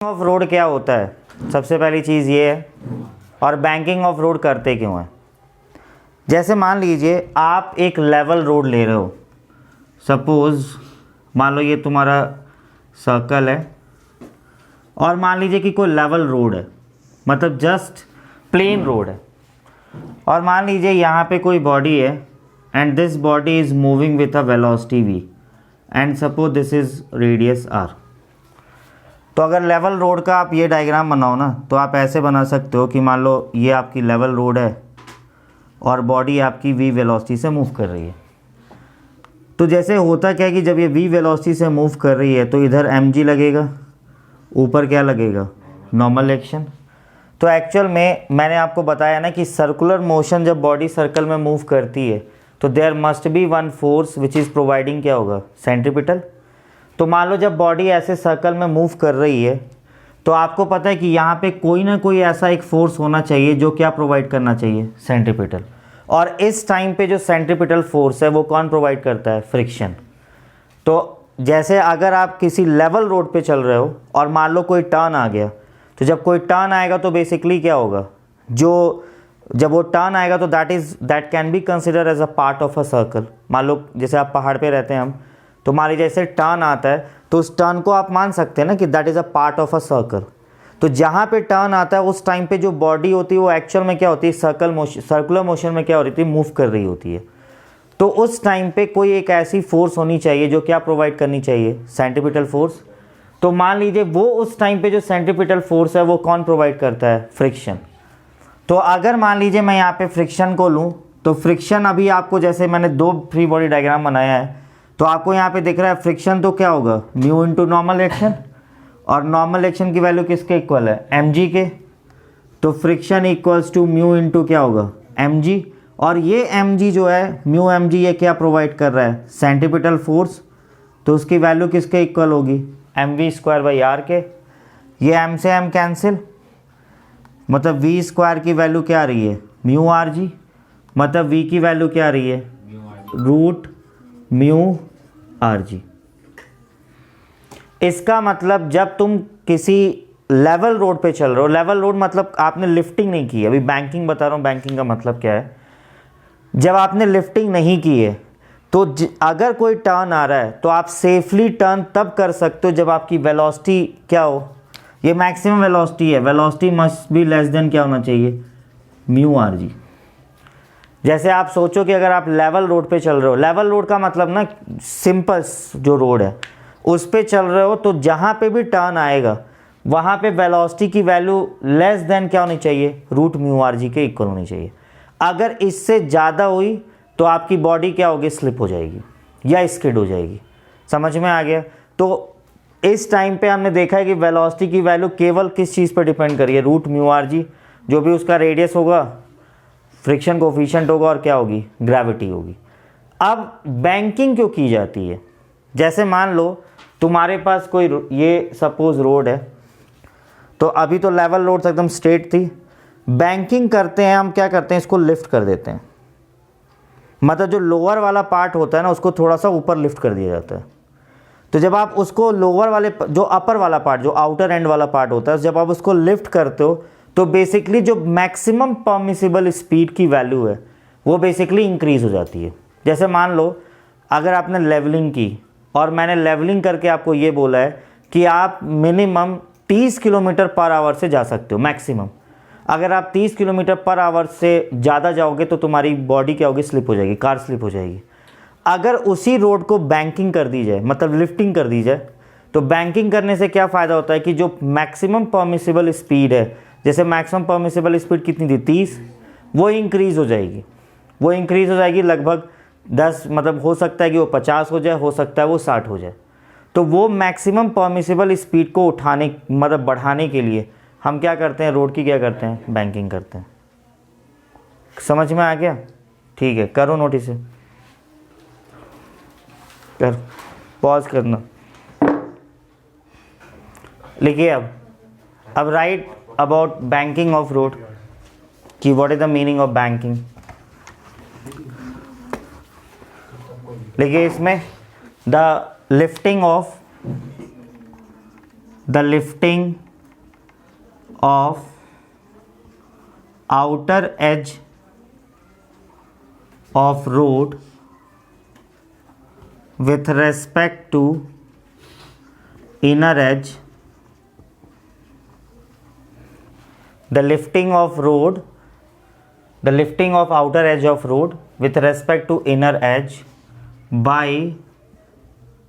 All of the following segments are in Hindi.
ऑफ रोड क्या होता है, सबसे पहली चीज़ ये है, और बैंकिंग ऑफ रोड करते क्यों है। जैसे मान लीजिए आप एक लेवल रोड ले रहे हो, सपोज़ मान लो ये तुम्हारा सर्कल है और मान लीजिए कि कोई लेवल रोड है, मतलब जस्ट प्लेन रोड है, और मान लीजिए यहाँ पे कोई बॉडी है and this body is moving with a velocity v and suppose this is radius r। तो अगर लेवल रोड का आप ये डायग्राम बनाओ ना, तो आप ऐसे बना सकते हो कि मान लो ये आपकी लेवल रोड है और बॉडी आपकी v वेलोसिटी से मूव कर रही है। तो जैसे होता क्या है कि जब ये v वेलोसिटी से मूव कर रही है तो इधर mg लगेगा, ऊपर क्या लगेगा, नॉर्मल एक्शन। तो एक्चुअल में मैंने आपको बताया ना कि सर्कुलर मोशन जब बॉडी सर्कल में मूव करती है तो there must be one force which is providing क्या होगा, सेंट्रीपिटल। तो मान लो जब बॉडी ऐसे सर्कल में मूव कर रही है तो आपको पता है कि यहाँ पे कोई ना कोई ऐसा एक फोर्स होना चाहिए जो क्या प्रोवाइड करना चाहिए, सेंट्रीपिटल। और इस टाइम पे जो सेंट्रीपिटल फोर्स है वो कौन प्रोवाइड करता है, फ्रिक्शन। तो जैसे अगर आप किसी लेवल रोड पे चल रहे हो और मान लो कोई टर्न आ गया, तो जब कोई टर्न आएगा तो बेसिकली क्या होगा, जब वो टर्न आएगा तो that can be consider as a part of a circle. मान लो जैसे आप पहाड़ पे रहते हैं हम, तो मान लीजिए जैसे टर्न आता है तो उस टर्न को आप मान सकते हैं ना कि that is a part of a circle. तो जहाँ पे टर्न आता है उस टाइम पे जो बॉडी होती है वो एक्चुअल में क्या होती है, सर्कुलर मोशन में क्या हो रही थी, मूव कर रही होती है। तो उस टाइम पे कोई एक ऐसी फोर्स होनी चाहिए जो क्या प्रोवाइड करनी चाहिए, सेंट्रीपिटल फोर्स। तो मान लीजिए वो उस टाइम पे जो सेंट्रीपिटल फोर्स है वो कौन प्रोवाइड करता है, फ्रिक्शन। तो अगर मान लीजिए मैं यहाँ पे फ्रिक्शन को लूँ तो फ्रिक्शन अभी आपको, जैसे मैंने दो फ्री बॉडी डायग्राम बनाया है, तो आपको यहाँ पे दिख रहा है फ्रिक्शन तो क्या होगा, म्यू इंटू नॉर्मल एक्शन, और नॉर्मल एक्शन की वैल्यू किसके इक्वल है, mg के। तो friction equals to mu into क्या होगा, mg। और ये mg जो है, म्यू mg, ये क्या प्रोवाइड कर रहा है, सेंट्रीपिटल फोर्स। तो उसकी वैल्यू किसके इक्वल होगी, mv स्क्वायर बाई r के। ये m से m कैंसिल, मतलब v स्क्वायर की वैल्यू क्या आ रही है, म्यू आर जी, मतलब v की वैल्यू क्या आ रही है, रूट म्यू आर जी। इसका मतलब जब तुम किसी लेवल रोड पे चल रहे हो, लेवल रोड मतलब आपने लिफ्टिंग नहीं की है, अभी बैंकिंग बता रहा हूँ, बैंकिंग का मतलब क्या है, जब आपने लिफ्टिंग नहीं की है तो अगर कोई टर्न आ रहा है तो आप सेफली टर्न तब कर सकते हो जब आपकी वेलोसिटी क्या हो, ये मैक्सिमम वेलोसिटी है, velocity must be less than क्या होना चाहिए, म्यू आर जी। जैसे आप सोचो कि अगर आप लेवल रोड पे चल रहे हो, लेवल रोड का मतलब ना सिंपल जो रोड है उस पे चल रहे हो, तो जहाँ पे भी टर्न आएगा वहाँ पे वेलोसिटी की वैल्यू लेस देन क्या होनी चाहिए, रूट म्यू आर जी के इक्वल होनी चाहिए। अगर इससे ज़्यादा हुई तो आपकी बॉडी क्या होगी, स्लिप हो जाएगी या स्किड हो जाएगी। समझ में आ गया। तो इस टाइम पे हमने देखा है कि वेलोसिटी की वैल्यू केवल किस चीज़ पर डिपेंड करिए, रूट म्यू आर जी, जो भी उसका रेडियस होगा, फ्रिक्शन कोफिशिएंट होगा, और क्या होगी, ग्रेविटी होगी। अब बैंकिंग क्यों की जाती है, जैसे मान लो तुम्हारे पास कोई ये सपोज रोड है, तो अभी तो लेवल रोड एकदम स्ट्रेट थी, बैंकिंग करते हैं हम, क्या करते हैं, इसको लिफ्ट कर देते हैं, मतलब जो लोअर वाला पार्ट होता है ना उसको थोड़ा सा ऊपर लिफ्ट कर दिया जाता है। तो जब आप उसको लोअर वाले, जो अपर वाला पार्ट, जो आउटर एंड वाला पार्ट होता है, जब आप उसको लिफ्ट करते हो तो बेसिकली जो मैक्सिमम परमिसिबल स्पीड की वैल्यू है वो बेसिकली इंक्रीज हो जाती है। जैसे मान लो अगर आपने लेवलिंग की और मैंने लेवलिंग करके आपको ये बोला है कि आप मिनिमम 30 किलोमीटर पर आवर से जा सकते हो, मैक्सिमम। अगर आप 30 किलोमीटर पर आवर से ज़्यादा जाओगे तो तुम्हारी बॉडी क्या होगी, स्लिप हो जाएगी, कार स्लिप हो जाएगी। अगर उसी रोड को बैंकिंग कर दी जाए, मतलब लिफ्टिंग कर दी जाए, तो बैंकिंग करने से क्या फ़ायदा होता है कि जो मैक्सिमम परमिसिबल स्पीड है, जैसे मैक्सिमम परमिसिबल स्पीड कितनी थी, 30, वो इंक्रीज़ हो जाएगी, वो इंक्रीज़ हो जाएगी लगभग 10, मतलब हो सकता है कि वो 50 हो जाए, हो सकता है वो 60 हो जाए। तो वो मैक्सिमम परमिसिबल स्पीड को उठाने, मतलब बढ़ाने के लिए हम क्या करते हैं, रोड की क्या करते हैं, बैंकिंग करते हैं। समझ में आ गया, ठीक है, करो नोटिस कर, पॉज करना, लिखिए। अब write about banking of road, कि what is the meaning of banking. लिखिए इसमें, the lifting of outer edge of road with respect to inner edge, the lifting of outer edge of road with respect to inner edge by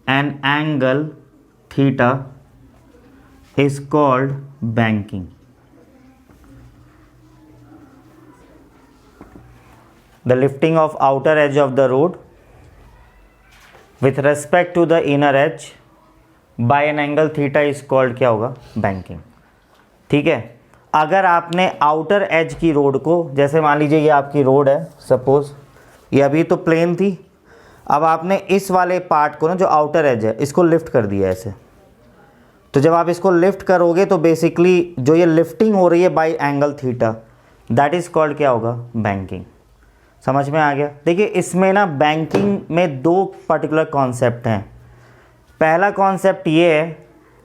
an angle theta is called banking. The lifting of outer edge of the road with respect to the inner edge by an angle theta is called क्या होगा, बैंकिंग. ठीक है, अगर आपने आउटर एज की रोड को, जैसे मान लीजिए ये आपकी रोड है, सपोज ये अभी तो प्लेन थी, अब आपने इस वाले पार्ट को ना जो आउटर एज है इसको लिफ्ट कर दिया ऐसे, तो जब आप इसको लिफ्ट करोगे तो बेसिकली जो ये लिफ्टिंग हो रही है bye angle theta, that is called क्या होगा, बैंकिंग. समझ में आ गया. देखिए इसमें ना बैंकिंग में दो पर्टिकुलर कॉन्सेप्ट हैं. पहला कॉन्सेप्ट ये है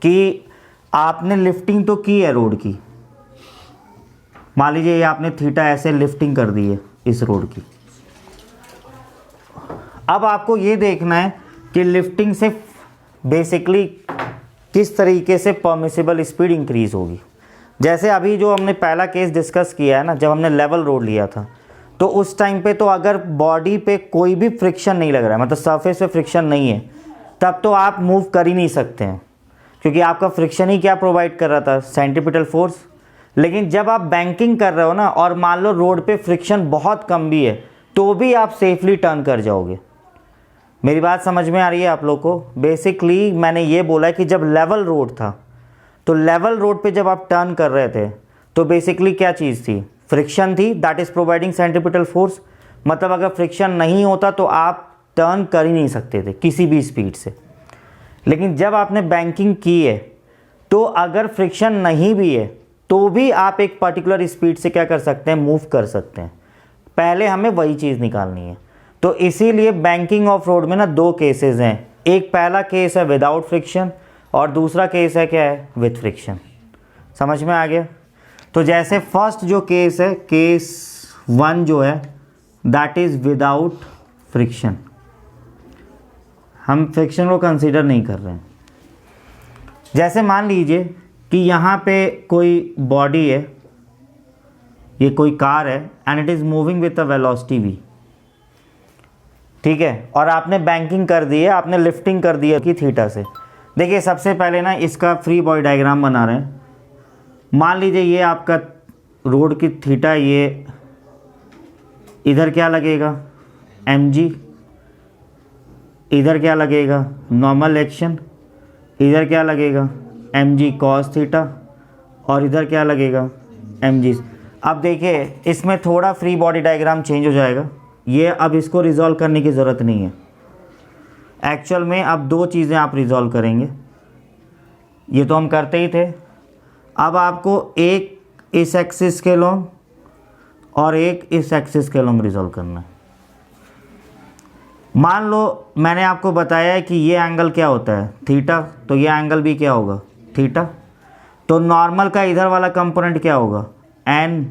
कि आपने लिफ्टिंग तो की है रोड की, मान लीजिए ये आपने थीटा ऐसे लिफ्टिंग कर दी है इस रोड की. अब आपको ये देखना है कि लिफ्टिंग से बेसिकली किस तरीके से परमिसिबल स्पीड इंक्रीज होगी. जैसे अभी जो हमने पहला केस डिस्कस किया है ना, जब हमने लेवल रोड लिया था, तो उस टाइम पे तो अगर बॉडी पे कोई भी फ्रिक्शन नहीं लग रहा है, मतलब सरफेस पे फ्रिक्शन नहीं है, तब तो आप मूव कर ही नहीं सकते हैं, क्योंकि आपका फ्रिक्शन ही क्या प्रोवाइड कर रहा था, सेंट्रीपिटल फोर्स. लेकिन जब आप बैंकिंग कर रहे हो ना, और मान लो रोड पे फ्रिक्शन बहुत कम भी है, तो भी आप सेफली टर्न कर जाओगे. मेरी बात समझ में आ रही है आप लोग को. बेसिकली मैंने ये बोला है कि जब लेवल रोड था, तो लेवल रोड पे जब आप टर्न कर रहे थे, तो बेसिकली क्या चीज़ थी, फ्रिक्शन थी, that is providing centripetal force. मतलब अगर फ्रिक्शन नहीं होता तो आप टर्न कर ही नहीं सकते थे किसी भी स्पीड से. लेकिन जब आपने बैंकिंग की है, तो अगर फ्रिक्शन नहीं भी है तो भी आप एक पर्टिकुलर स्पीड से क्या कर सकते हैं, मूव कर सकते हैं. पहले हमें वही चीज़ निकालनी है. तो इसीलिए बैंकिंग ऑफ रोड में ना दो केसेस हैं. एक पहला केस है विदाउट फ्रिक्शन, और दूसरा केस है क्या है, विथ फ्रिक्शन. समझ में आ गया. तो जैसे फर्स्ट जो केस है, केस 1 जो है, दैट इज़ विदाउट फ्रिक्शन. हम फ्रिक्शन को कंसीडर नहीं कर रहे हैं. जैसे मान लीजिए कि यहाँ पे कोई बॉडी है, ये कोई कार है, and it is moving with a velocity v. ठीक है, और आपने बैंकिंग कर दी है, आपने लिफ्टिंग कर दी है कि थीटा से. देखिए सबसे पहले ना इसका फ्री बॉडी डायग्राम बना रहे हैं. मान लीजिए ये आपका रोड की थीटा, ये इधर क्या लगेगा, mg, इधर क्या लगेगा, नॉर्मल एक्शन, इधर क्या लगेगा, mg cos थीटा, और इधर क्या लगेगा, mg. अब देखिए इसमें थोड़ा फ्री बॉडी डायग्राम चेंज हो जाएगा. ये अब इसको रिजॉल्व करने की ज़रूरत नहीं है. एक्चुअल में अब दो चीज़ें आप रिजॉल्व करेंगे, ये तो हम करते ही थे. अब आपको एक इस एक्सिस के लॉन्ग और एक इस एक्सिस के लॉन्ग रिजॉल्व करना है. मान लो मैंने आपको बताया है कि ये एंगल क्या होता है, थीटा, तो ये एंगल भी क्या होगा, थीटा. तो नॉर्मल का इधर वाला कंपोनेंट क्या होगा, n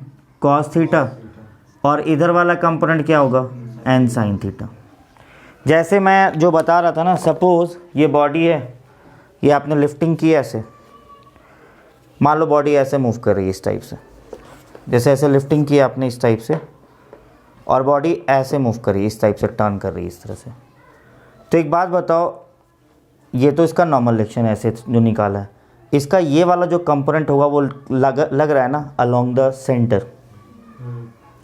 cos थीटा, और इधर वाला कंपोनेंट क्या होगा, n sin थीटा. जैसे मैं जो बता रहा था ना, सपोज़ ये बॉडी है, ये आपने लिफ्टिंग की ऐसे, मान लो बॉडी ऐसे मूव कर रही है इस टाइप से, जैसे ऐसे लिफ्टिंग की आपने इस टाइप से, और बॉडी ऐसे मूव कर रही है इस टाइप से, टर्न कर रही है इस तरह से. तो एक बात बताओ, ये तो इसका नॉर्मल डायरेक्शन ऐसे जो निकाला है, इसका ये वाला जो कंपोनेंट होगा वो लग रहा है ना अलोंग द सेंटर.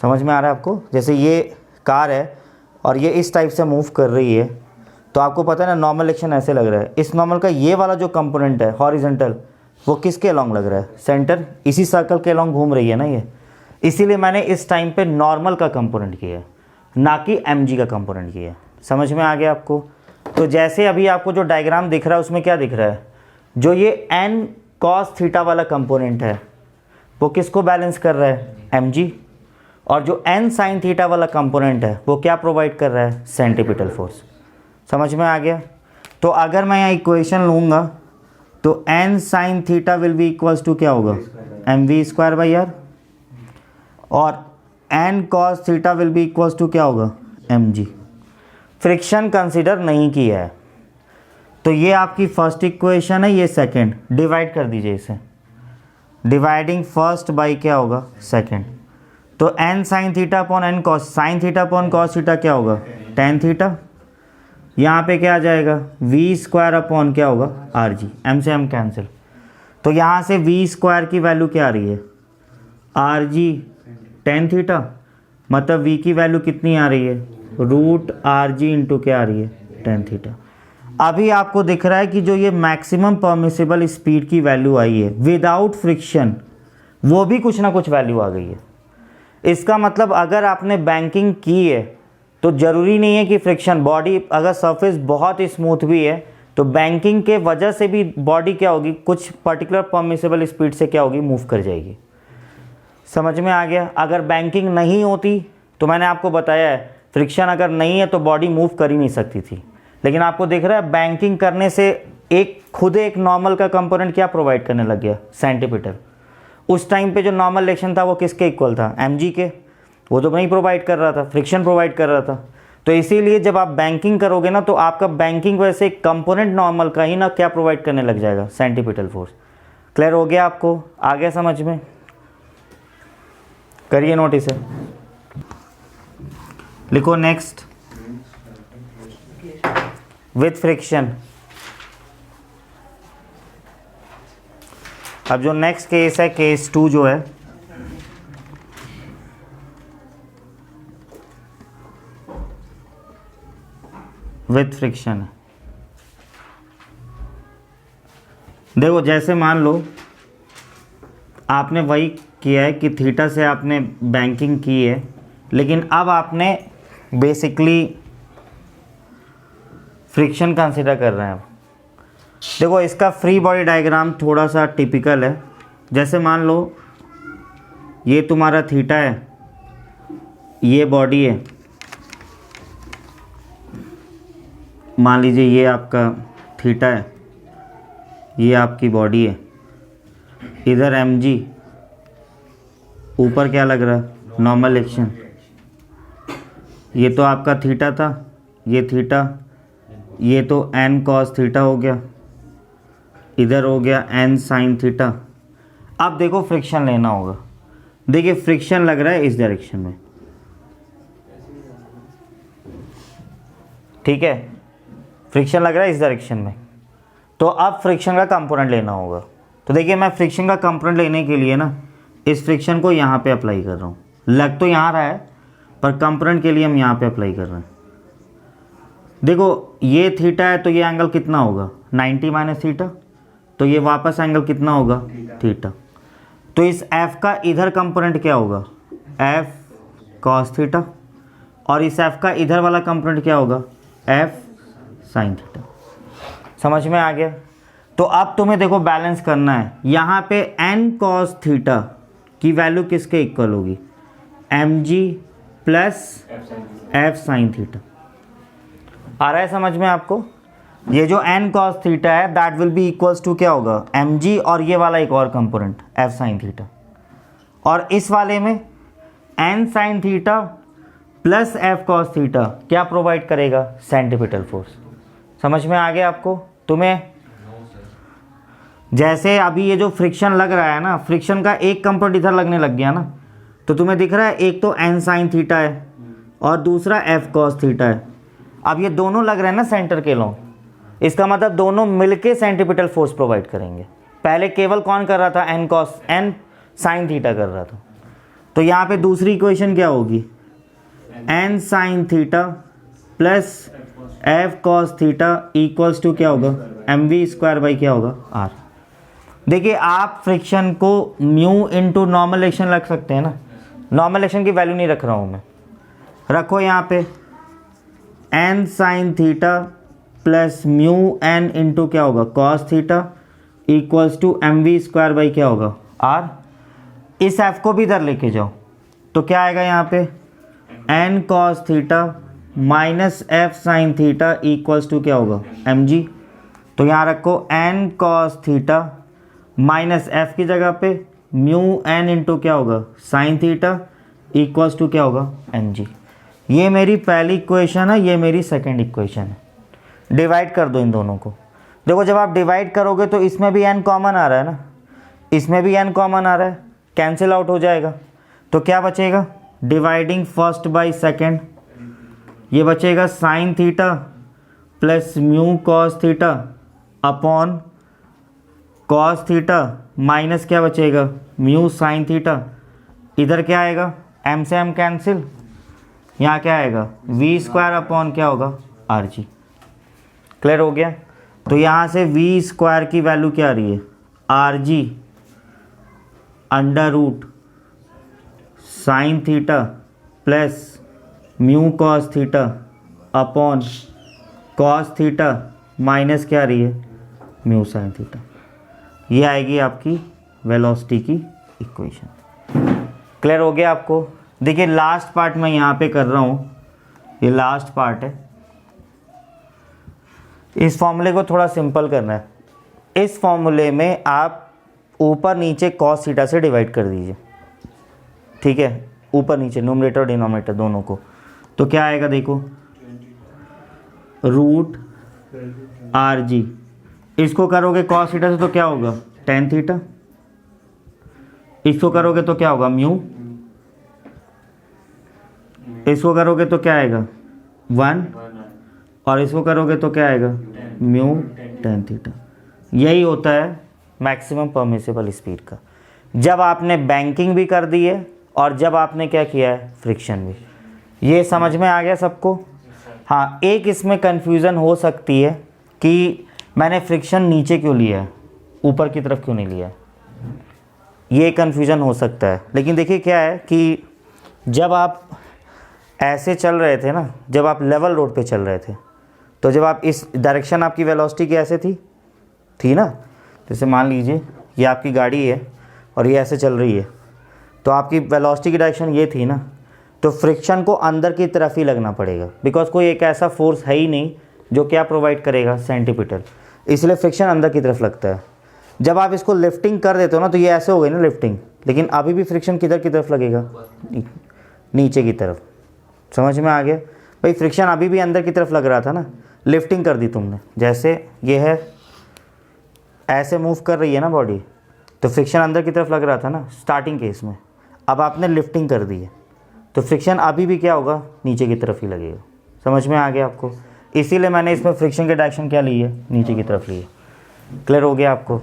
समझ में आ रहा है आपको. जैसे ये कार है और ये इस टाइप से मूव कर रही है, तो आपको पता है ना नॉर्मल डायरेक्शन ऐसे लग रहा है. इस नॉर्मल का ये वाला जो कंपोनेंट है हॉरिजॉन्टल, वो किसके अलोंग लग रहा है, सेंटर, इसी सर्कल के अलोंग घूम रही है ना ये. इसीलिए मैंने इस टाइम पे नॉर्मल का कंपोनेंट किया है, ना कि mg का कंपोनेंट किया है. समझ में आ गया आपको. तो जैसे अभी आपको जो डायग्राम दिख रहा है उसमें क्या दिख रहा है, जो ये n cos थीटा वाला कंपोनेंट है वो किसको बैलेंस कर रहा है, mg, और जो n sin थीटा वाला कंपोनेंट है वो क्या प्रोवाइड कर रहा है, सेंट्रीपिटल फोर्स. समझ में आ गया. तो अगर मैं यहाँ इक्वेशन लूँगा तो n sin theta will be equals to क्या होगा, mv²/r, और n cos theta will be equals to क्या होगा, mg। फ्रिक्शन कंसिडर नहीं किया है, तो ये आपकी फर्स्ट इक्वेशन है, ये सेकंड। डिवाइड कर दीजिए इसे, डिवाइडिंग फर्स्ट बाई क्या होगा, सेकंड। तो n sine theta upon n cos, sine theta upon cos theta क्या होगा, टेन थीटा। यहाँ पे क्या आ जाएगा, v² अपॉन क्या होगा, rg, m से m कैंसिल। तो यहाँ से v² की वैल्यू क्या आ रही है, rg टेन थीटा, मतलब v की वैल्यू कितनी आ रही है, रूट rg इंटू क्या आ रही है, टेन थीटा। अभी आपको दिख रहा है कि जो ये मैक्सिमम परमिसिबल स्पीड की वैल्यू आई है विदाउट फ्रिक्शन, वो भी कुछ ना कुछ वैल्यू आ गई है। इसका मतलब अगर आपने बैंकिंग की है तो ज़रूरी नहीं है कि फ्रिक्शन, बॉडी अगर सरफेस बहुत स्मूथ भी है तो बैंकिंग के वजह से भी बॉडी क्या होगी, कुछ पर्टिकुलर परमिसिबल स्पीड से क्या होगी, मूव कर जाएगी। समझ में आ गया। अगर बैंकिंग नहीं होती तो मैंने आपको बताया है, फ्रिक्शन अगर नहीं है तो बॉडी मूव कर ही नहीं सकती थी। लेकिन आपको दिख रहा है बैंकिंग करने से एक नॉर्मल का कंपोनेंट क्या प्रोवाइड करने लग गया, सेंटीमीटर। उस टाइम पे जो नॉर्मल रिएक्शन था वो किसके इक्वल था, mg के। वो तो नहीं प्रोवाइड कर रहा था, फ्रिक्शन प्रोवाइड कर रहा था। तो इसीलिए जब आप बैंकिंग करोगे ना तो आपका बैंकिंग वैसे कंपोनेंट नॉर्मल का ही ना क्या प्रोवाइड करने लग जाएगा, सेंटीमीटर फोर्स। क्लियर हो गया आपको, आ गया समझ में। करिए नोट इसे, लिखो नेक्स्ट विथ फ्रिक्शन। अब जो नेक्स्ट केस है, केस 2 जो है, विथ फ्रिक्शन है। देखो जैसे मान लो आपने वही किया है कि थीटा से आपने बैंकिंग की है, लेकिन अब आपने बेसिकली फ्रिक्शन कंसिडर कर रहे हैं। देखो इसका फ्री बॉडी डायग्राम थोड़ा सा टिपिकल है। जैसे मान लो ये तुम्हारा थीटा है, ये बॉडी है, मान लीजिए ये आपका थीटा है, ये आपकी बॉडी है, इधर mg, ऊपर क्या लग रहा है, नॉर्मल एक्शन। ये तो आपका थीटा था, ये थीटा, ये तो n cos थीटा हो गया, इधर हो गया n sin थीटा। अब देखो फ्रिक्शन लेना होगा। देखिए फ्रिक्शन लग रहा है इस डायरेक्शन में, ठीक है, फ्रिक्शन लग रहा है इस डायरेक्शन में। तो अब फ्रिक्शन का कंपोनेंट लेना होगा। तो देखिए मैं फ्रिक्शन का कंपोनेंट लेने के लिए ना इस फ्रिक्शन को यहाँ पे अप्लाई कर रहा हूँ। लग तो यहाँ रहा है पर कंपोनेंट के लिए हम यहाँ पे अप्लाई कर रहे हैं। देखो ये थीटा है तो ये एंगल कितना होगा, 90 माइनस थीटा, तो ये वापस एंगल कितना होगा, थीटा। तो इस f का इधर कंपोनेंट क्या होगा, f cos थीटा, और इस f का इधर वाला कंपोनेंट क्या होगा, f sin थीटा। समझ में आ गया। तो अब तुम्हें देखो बैलेंस करना है। यहाँ पे n cos थीटा की वैल्यू किसके इक्वल होगी, mg plus f sin theta. आ रहा है समझ में आपको। ये जो n cos थीटा है that will be equals to क्या होगा, mg और ये वाला एक और कंपोनेंट f sin थीटा। और इस वाले में n sin theta plus f cos theta क्या प्रोवाइड करेगा, सेंटीमीटर फोर्स। समझ में आ गया आपको। तुम्हें जैसे अभी ये जो फ्रिक्शन लग रहा है ना, फ्रिक्शन का एक कंपोनेंट इधर लगने लग गया ना, तो तुम्हें दिख रहा है एक तो n sin थीटा है और दूसरा f cos थीटा है। अब ये दोनों लग रहे हैं ना सेंटर के लॉन्ग, इसका मतलब दोनों मिलके सेंटीमीटर फोर्स प्रोवाइड करेंगे। पहले केवल कौन कर रहा था, n sin थीटा कर रहा था। तो यहाँ पे दूसरी इक्वेशन क्या होगी, n sin theta plus f cos theta equals to क्या होगा, mv² बाई क्या होगा, r। देखिए आप फ्रिक्शन को म्यू इंटू नॉर्मल एक्शन रख सकते हैं ना। नॉर्मल एक्शन की वैल्यू नहीं रख रहा हूँ मैं, रखो यहाँ पे n sin theta plus mu n into क्या होगा, cos theta equals to mv² by क्या होगा, r। इस f को भी इधर लेके जाओ तो क्या आएगा यहाँ पे, n cos theta minus f sin theta equals to क्या होगा, mg। तो यहाँ रखो n cos theta minus f की जगह पे म्यू एन इंटू क्या होगा साइन थीटा इक्वल्स टू क्या होगा एन जी। ये मेरी पहली इक्वेशन है, ये मेरी सेकंड इक्वेशन है। डिवाइड कर दो इन दोनों को। देखो जब आप डिवाइड करोगे तो इसमें भी n कॉमन आ रहा है ना, इसमें भी n कॉमन आ रहा है, कैंसिल आउट हो जाएगा। तो क्या बचेगा, डिवाइडिंग फर्स्ट बाय सेकंड, ये बचेगा sign theta plus mu cos theta upon cos theta minus क्या बचेगा म्यू साइन थीटा। इधर क्या आएगा, m से m कैंसिल, यहाँ क्या आएगा v स्क्वायर अपॉन क्या होगा आर जी। क्लियर हो गया। तो यहाँ से v स्क्वायर की वैल्यू क्या आ रही है R G under root sine theta plus mu cos theta upon cos theta minus क्या आ रही है म्यू साइन थीटा। ये आएगी आपकी वेलोसिटी की इक्वेशन। क्लियर हो गया आपको। देखिए लास्ट पार्ट मैं यहाँ पे कर रहा हूँ, ये लास्ट पार्ट है। इस फॉर्मूले को थोड़ा सिंपल करना है। इस फॉर्मूले में आप ऊपर नीचे कॉस थीटा से डिवाइड कर दीजिए, ठीक है, ऊपर नीचे न्यूमरेटर और डिनोमिनेटर दोनों को। तो क्या आएगा देखो रूट आर जी, इसको करोगे कॉस थीटा से तो क्या होगा टेन थीटा, इसको करोगे तो क्या होगा म्यू, इसको करोगे तो क्या आएगा 1 और इसको करोगे तो क्या आएगा म्यू टेन थीटा। यही होता है मैक्सिमम परमिसिबल स्पीड का, जब आपने बैंकिंग भी कर दी है और जब आपने क्या किया है फ्रिक्शन भी। ये समझ में आ गया सबको। हाँ, एक इसमें कन्फ्यूज़न हो सकती है कि मैंने फ्रिक्शन नीचे क्यों लिया है, ऊपर की तरफ क्यों नहीं लिया, ये कन्फ्यूज़न हो सकता है। लेकिन देखिए क्या है कि जब आप ऐसे चल रहे थे ना, जब आप लेवल रोड पे चल रहे थे, तो जब आप इस डायरेक्शन आपकी वेलोसिटी की ऐसे थी ना, जैसे मान लीजिए ये आपकी गाड़ी है और ये ऐसे चल रही है, तो आपकी वेलोसिटी की डायरेक्शन ये थी ना, तो फ्रिक्शन को अंदर की तरफ ही लगना पड़ेगा, बिकॉज कोई एक ऐसा फोर्स है ही नहीं जो क्या प्रोवाइड करेगा सेंटीपिटल, इसलिए फ्रिक्शन अंदर की तरफ लगता है। जब आप इसको लिफ्टिंग कर देते हो ना, तो ये ऐसे हो गई ना लिफ्टिंग, लेकिन अभी भी फ्रिक्शन किधर की तरफ लगेगा नीचे की तरफ। समझ में आ गया भाई, फ्रिक्शन अभी भी अंदर की तरफ लग रहा था ना, लिफ्टिंग कर दी तुमने, जैसे ये है ऐसे मूव कर रही है ना बॉडी, तो फ्रिक्शन अंदर की तरफ लग रहा था ना स्टार्टिंग केस में, अब आपने लिफ्टिंग कर दी है तो फ्रिक्शन अभी भी क्या होगा नीचे की तरफ ही लगेगा। समझ में आ गया आपको, इसीलिए मैंने इसमें फ्रिक्शन की डायरेक्शन क्या ली है नीचे की तरफ ली है। क्लियर हो गया आपको।